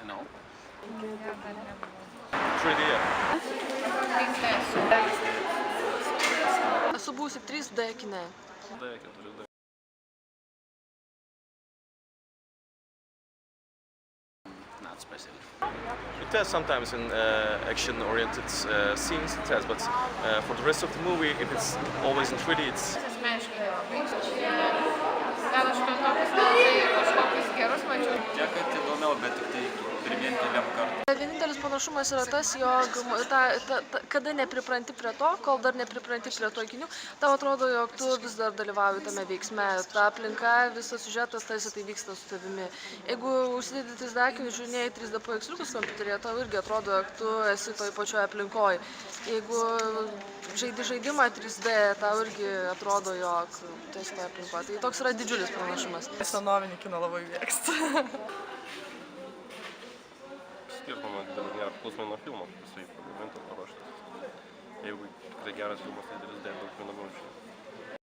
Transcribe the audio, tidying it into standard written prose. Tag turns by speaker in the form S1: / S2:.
S1: No.
S2: 3D.
S3: Esu buvusi 3D kine.
S1: Not specific.
S2: It has sometimes in action-oriented scenes, it has, but for the rest of the movie, if it's always in 3D, it's...
S4: Asmeniškai nelabai. Gal aš per tokius nelabai kažkokius gerus mačiau.
S1: Tiek, kad įdomiau, bet tik tai vieninteliam kartui.
S3: Vienintelis panašumas yra tas, jog kada nepripranti prie to, kol dar nepripranti prie to akinių, tau atrodo, jog tu vis dar dalyvauji tame veiksme. Ta aplinka, visas siužetas, tarsi tai vyksta su tavimi. Jeigu užsidedi 3D akinius, žiūrėjai 3D paveiksliukus kompiuteryje, tau irgi atrodo, jog tu esi toj pačioj aplinkoje. Jeigu žaidi žaidimą 3D, tau irgi atrodo, jog tu esi toje aplinkoje. Tai toks yra didžiulis panašumas.
S5: Senovinį kiną labai mėgstu.
S2: Skirtumo didelio nėra, priklausomai nuo filmo, jisai pagamintas, paruoštas. Jeigu tikrai geras filmas, tai 3D daug įdomiau.